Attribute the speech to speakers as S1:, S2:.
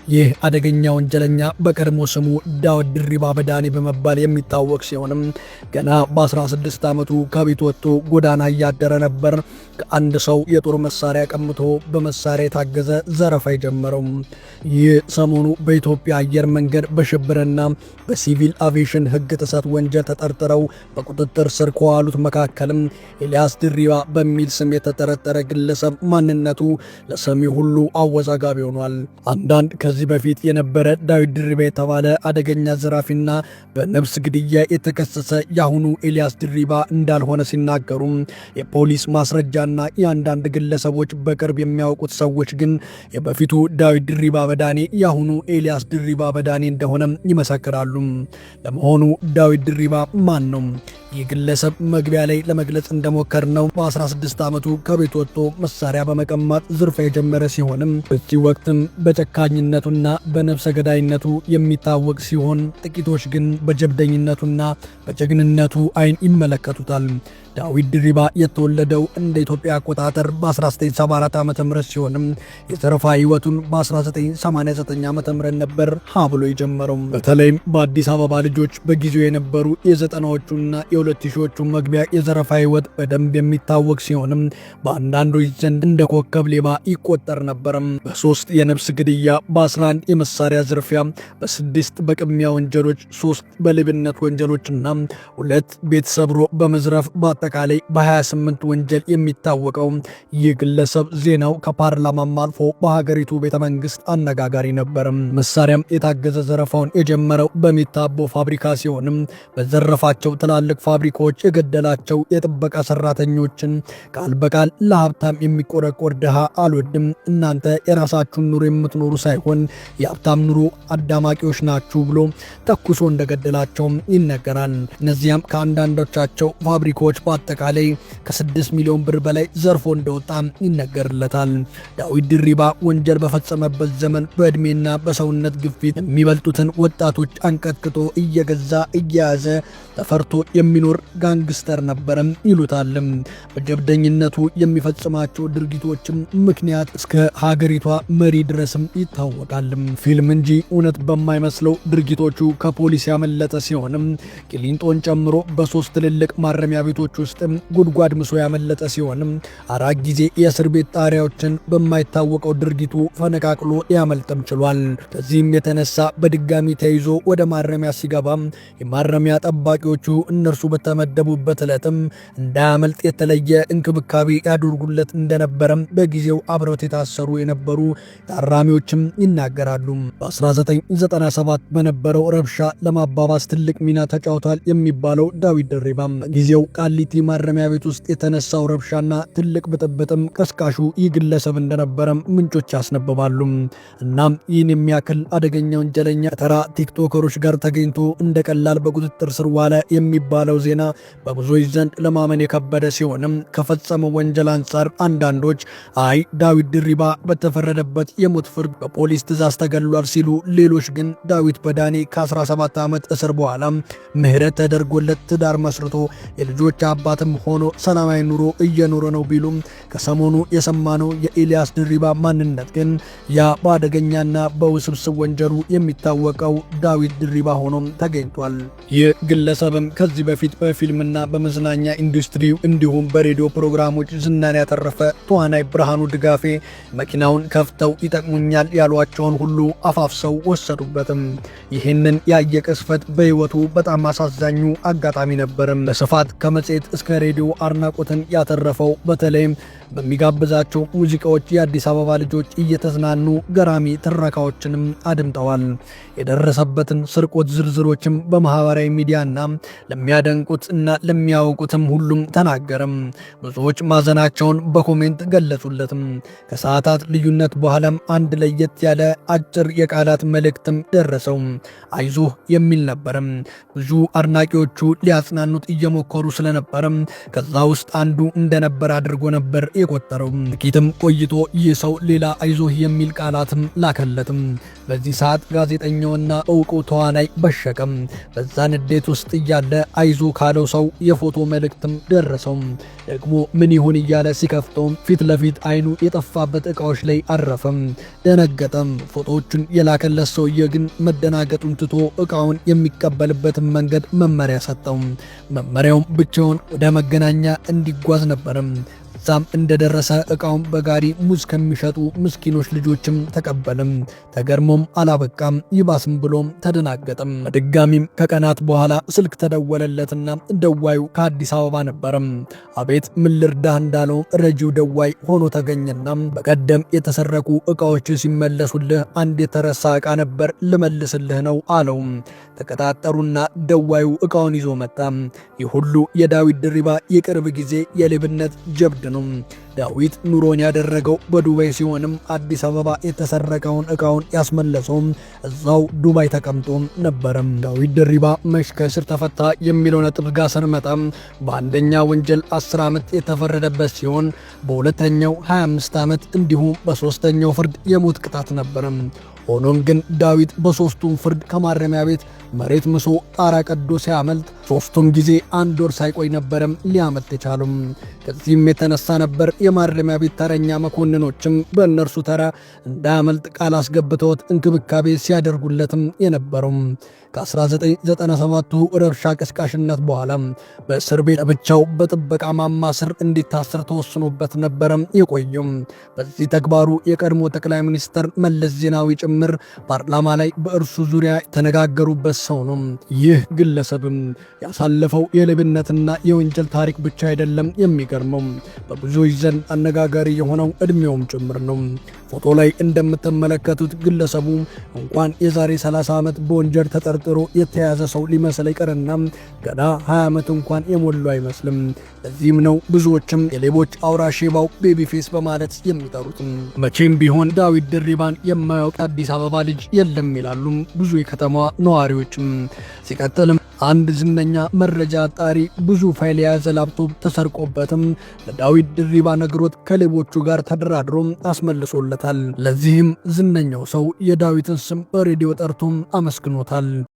S1: ይህ አደገኛ ወንጀለኛ በቀድሞ ስሙ ዳውድ ድሪባ በዳኔ በመባል የሚታወቅ ሲሆንም ገና በ16 ዓመቱ ከቤት ወጥቶ ጎዳና እያደረ ነበር ከአንድ ሰው የጦር መሳሪያ ቀምቶ በመሳሪያ የታገዘ ዘረፋ የጀመረው። ይህ ሰሞኑ በኢትዮጵያ አየር መንገድ በሽብርና በሲቪል አቪዬሽን ሕግ ጥሰት ወንጀል ተጠርጥረው በቁጥጥር ስር ከዋሉት መካከልም ኤልያስ ድሪባ በሚል ስም የተጠረጠረ ግለሰብ ማንነቱ ለሰሚ ሁሉ አወዛጋቢ ሆኗል። አንዳንድ ከዚህ በፊት የነበረ ዳዊት ድሪባ የተባለ አደገኛ ዘራፊና በነፍስ ግድያ የተከሰሰ የአሁኑ ኤልያስ ድሪባ እንዳልሆነ ሲናገሩ፣ የፖሊስ ማስረጃና የአንዳንድ ግለሰቦች በቅርብ የሚያውቁት ሰዎች ግን የበፊቱ ዳዊት ድሪባ በዳኔ የአሁኑ ኤልያስ ድሪባ በዳኔ እንደሆነ ይመሰክራሉ። ለመሆኑ ዳዊት ድሪባ ማን ነው? ይህ ግለሰብ መግቢያ ላይ ለመግለጽ እንደሞከር ነው በ16 ዓመቱ ከቤት ወጥቶ መሳሪያ በመቀማት ዝርፊያ የጀመረ ሲሆንም በዚህ ወቅትም በጨካኝነቱና በነፍሰ ገዳይነቱ የሚታወቅ ሲሆን ጥቂቶች ግን በጀብደኝነቱና በጀግንነቱ አይን ይመለከቱታል። ዳዊት ድሪባ የተወለደው እንደ ኢትዮጵያ አቆጣጠር በ1974 ዓ.ም ሲሆንም የዘረፋ ህይወቱን በ1989 ዓ.ም ነበር ብሎ የጀመረው። በተለይም በአዲስ አበባ ልጆች በጊዜው የነበሩ የ90ዎቹና የ2000ዎቹ መግቢያ የዘረፋ ህይወት በደንብ የሚታወቅ ሲሆንም በአንዳንዶች ዘንድ እንደ ኮከብ ሌባ ይቆጠር ነበርም። በ3 የነፍስ ግድያ፣ በ11 የመሳሪያ ዝርፊያ፣ በ6 በቅሚያ ወንጀሎች፣ 3 በሌብነት ወንጀሎችና 2 ቤት ሰብሮ በመዝረፍ አጠቃላይ በ28 ወንጀል የሚታወቀው ይህ ግለሰብ ዜናው ከፓርላማም አልፎ በሀገሪቱ ቤተመንግስት አነጋጋሪ ነበር። መሳሪያም የታገዘ ዘረፋውን የጀመረው በሚታቦ ፋብሪካ ሲሆንም በዘረፋቸው ትላልቅ ፋብሪካዎች የገደላቸው የጥበቃ ሰራተኞችን ቃል በቃል ለሀብታም የሚቆረቆር ድሃ አልወድም፣ እናንተ የራሳችሁን ኑሮ የምትኖሩ ሳይሆን የሀብታም ኑሮ አዳማቂዎች ናችሁ ብሎ ተኩሶ እንደገደላቸውም ይነገራል። እነዚያም ከአንዳንዶቻቸው ፋብሪካዎች በአጠቃላይ ከ6 ሚሊዮን ብር በላይ ዘርፎ እንደወጣ ይነገርለታል። ዳዊት ድሪባ ወንጀል በፈጸመበት ዘመን በዕድሜና በሰውነት ግፊት የሚበልጡትን ወጣቶች አንቀጥቅጦ እየገዛ እየያዘ ተፈርቶ የሚኖር ጋንግስተር ነበረም ይሉታል። በጀብደኝነቱ የሚፈጽማቸው ድርጊቶችም ምክንያት እስከ ሀገሪቷ መሪ ድረስም ይታወቃል። ፊልም እንጂ እውነት በማይመስለው ድርጊቶቹ ከፖሊስ ያመለጠ ሲሆንም ቂሊንጦን ጨምሮ በ3 ትልልቅ ማረሚያ ቤቶች ውስጥ ጉድጓድ ምሶ ያመለጠ ሲሆንም 4 ጊዜ የእስር ቤት ጣሪያዎችን በማይታወቀው ድርጊቱ ፈነቃቅሎ ሊያመልጥም ችሏል። ከዚህም የተነሳ በድጋሚ ተይዞ ወደ ማረሚያ ሲገባም የማረሚያ ጠባቂዎቹ እነርሱ በተመደቡበት ዕለትም እንዳያመልጥ የተለየ እንክብካቤ ያደርጉለት እንደነበረም በጊዜው አብረውት የታሰሩ የነበሩ ታራሚዎችም ይናገራሉ። በ1997 በነበረው ረብሻ ለማባባስ ትልቅ ሚና ተጫውቷል የሚባለው ዳዊት ድሪባ ጊዜው ቃሊቲ ማረሚያ ቤት ውስጥ የተነሳው ረብሻና ትልቅ ብጥብጥም ቀስቃሹ ይህ ግለሰብ እንደነበረም ምንጮች ያስነብባሉ። እናም ይህን የሚያክል አደገኛ ወንጀለኛ ከተራ ቲክቶከሮች ጋር ተገኝቶ እንደቀላል በቁጥጥር ስር ዋለ የሚባለው ዜና በብዙዎች ዘንድ ለማመን የከበደ ሲሆንም ከፈጸመው ወንጀል አንጻር አንዳንዶች አይ ዳዊት ድሪባ በተፈረደበት የሞት ፍርድ በፖሊስ ትዕዛዝ ተገሏል ሲሉ፣ ሌሎች ግን ዳዊት በዳኔ ከ17 ዓመት እስር በኋላ ምህረት ተደርጎለት ትዳር መስርቶ የልጆች አባትም ሆኖ ሰላማዊ ኑሮ እየኖረ ነው ቢሉም ከሰሞኑ የሰማነው የኤልያስ ድሪባ ማንነት ግን ያ በአደገኛና በውስብስብ ወንጀሉ የሚታወቀው ዳዊት ድሪባ ሆኖም ተገኝቷል። ይህ ግለሰብም ከዚህ በፊት በፊልምና በመዝናኛ ኢንዱስትሪው እንዲሁም በሬዲዮ ፕሮግራሞች ዝናን ያተረፈ ተዋናይ ብርሃኑ ድጋፌ መኪናውን ከፍተው ይጠቅሙኛል ያሏቸውን ሁሉ አፋፍሰው ወሰዱበትም። ይህንን ያየ ቅስፈት በሕይወቱ በጣም አሳዛኙ አጋጣሚ ነበርም። በስፋት ከመጽሔት እስከ ሬዲዮ አድናቆትን ያተረፈው በተለይም በሚጋብዛቸው ሙዚቃዎች የአዲስ አበባ ልጆች እየተዝናኑ ገራሚ ትረካዎችንም አድምጠዋል። የደረሰበትን ስርቆት ዝርዝሮችም በማህበራዊ ሚዲያና ለሚያደንቁት እና ለሚያውቁትም ሁሉም ተናገረም። ብዙዎች ማዘናቸውን በኮሜንት ገለጹለትም። ከሰዓታት ልዩነት በኋላም አንድ ለየት ያለ አጭር የቃላት መልእክትም ደረሰው። አይዞህ የሚል ነበርም። ብዙ አድናቂዎቹ ሊያጽናኑት እየሞከሩ ስለነበረም ከዛ ውስጥ አንዱ እንደነበር አድርጎ ነበር የቆጠረው። ጥቂትም ቆይቶ ይህ ሰው ሌላ አይዞህ የሚል ቃላትም ላከለትም። በዚህ ሰዓት ጋዜጠኛውና እውቁ ተዋናይ በሸቀም በዛ ንዴት ውስጥ እያለ አይዞ ይዞ ካለው ሰው የፎቶ መልእክትም ደረሰው። ደግሞ ምን ይሁን እያለ ሲከፍተው ፊት ለፊት አይኑ የጠፋበት ዕቃዎች ላይ አረፈም። ደነገጠም። ፎቶዎቹን የላከለት ሰውዬ ግን መደናገጡን ትቶ ዕቃውን የሚቀበልበትን መንገድ መመሪያ ሰጠው። መመሪያውም ብቻውን ወደ መገናኛ እንዲጓዝ ነበርም። እዛም እንደደረሰ ዕቃውን በጋሪ ሙዝ ከሚሸጡ ምስኪኖች ልጆችም ተቀበልም። ተገርሞም አላበቃም፣ ይባስም ብሎም ተደናገጠም። በድጋሚም ከቀናት በኋላ ስልክ ተደወለለትና ደዋዩ ከአዲስ አበባ ነበርም። አቤት ምን ልርዳህ እንዳለው ረጂው ደዋይ ሆኖ ተገኘና በቀደም የተሰረቁ ዕቃዎች ሲመለሱልህ አንድ የተረሳ ዕቃ ነበር ልመልስልህ ነው አለው። ተቀጣጠሩና ደዋዩ ዕቃውን ይዞ መጣ። ይህ ሁሉ የዳዊት ድሪባ የቅርብ ጊዜ የሌብነት ጀብድ ነው። ዳዊት ኑሮን ያደረገው በዱባይ ሲሆንም አዲስ አበባ የተሰረቀውን ዕቃውን ያስመለሰው እዛው ዱባይ ተቀምጦ ነበርም። ዳዊት ድሪባ መች ከእስር ተፈታ የሚለው ነጥብ ጋር ስንመጣ በአንደኛ ወንጀል 10 ዓመት የተፈረደበት ሲሆን በሁለተኛው 25 ዓመት እንዲሁም በሶስተኛው ፍርድ የሞት ቅጣት ነበርም። ሆኖም ግን ዳዊት በሶስቱም ፍርድ ከማረሚያ ቤት መሬት ምሶ ጣራ ቀዶ ሲያመልጥ ሶስቱም ጊዜ 1 ወር ሳይቆይ ነበርም ሊያመልጥ የቻሉም። ከዚህም የተነሳ ነበር የማረሚያ ቤት ተረኛ መኮንኖችም በእነርሱ ተራ እንዳያመልጥ ቃል አስገብተውት እንክብካቤ ሲያደርጉለትም የነበረው። ከ1997ቱ ረብሻ ቀስቃሽነት በኋላ በእስር ቤት ብቻው በጥበቃ ማማ ስር እንዲታሰር ተወስኖበት ነበረም የቆየው። በዚህ ተግባሩ የቀድሞ ጠቅላይ ሚኒስትር መለስ ዜናዊ ጭምር ፓርላማ ላይ በእርሱ ዙሪያ የተነጋገሩበት ሰው ነው። ይህ ግለሰብም ያሳለፈው የሌብነትና የወንጀል ታሪክ ብቻ አይደለም የሚገርመው፣ በብዙዎች ዘንድ አነጋጋሪ የሆነው ዕድሜውም ጭምር ነው። ፎቶ ላይ እንደምትመለከቱት ግለሰቡ እንኳን የዛሬ 30 ዓመት በወንጀል ተጠርጥሮ የተያዘ ሰው ሊመስል ይቀርና ገና 20 ዓመት እንኳን የሞሉ አይመስልም። ለዚህም ነው ብዙዎችም የሌቦች አውራ ሼባው ቤቢ ፌስ በማለት የሚጠሩት። መቼም ቢሆን ዳዊት ድሪባን የማያውቅ አዲስ አበባ ልጅ የለም ይላሉ ብዙ የከተማዋ ነዋሪዎችም። ሲቀጥልም አንድ ዝነኛ መረጃ አጣሪ ብዙ ፋይል የያዘ ላፕቶፕ ተሰርቆበትም ለዳዊት ድሪባ ነግሮት ከሌቦቹ ጋር ተደራድሮ አስመልሶለታል። ለዚህም ዝነኛው ሰው የዳዊትን ስም በሬዲዮ ጠርቶም አመስግኖታል።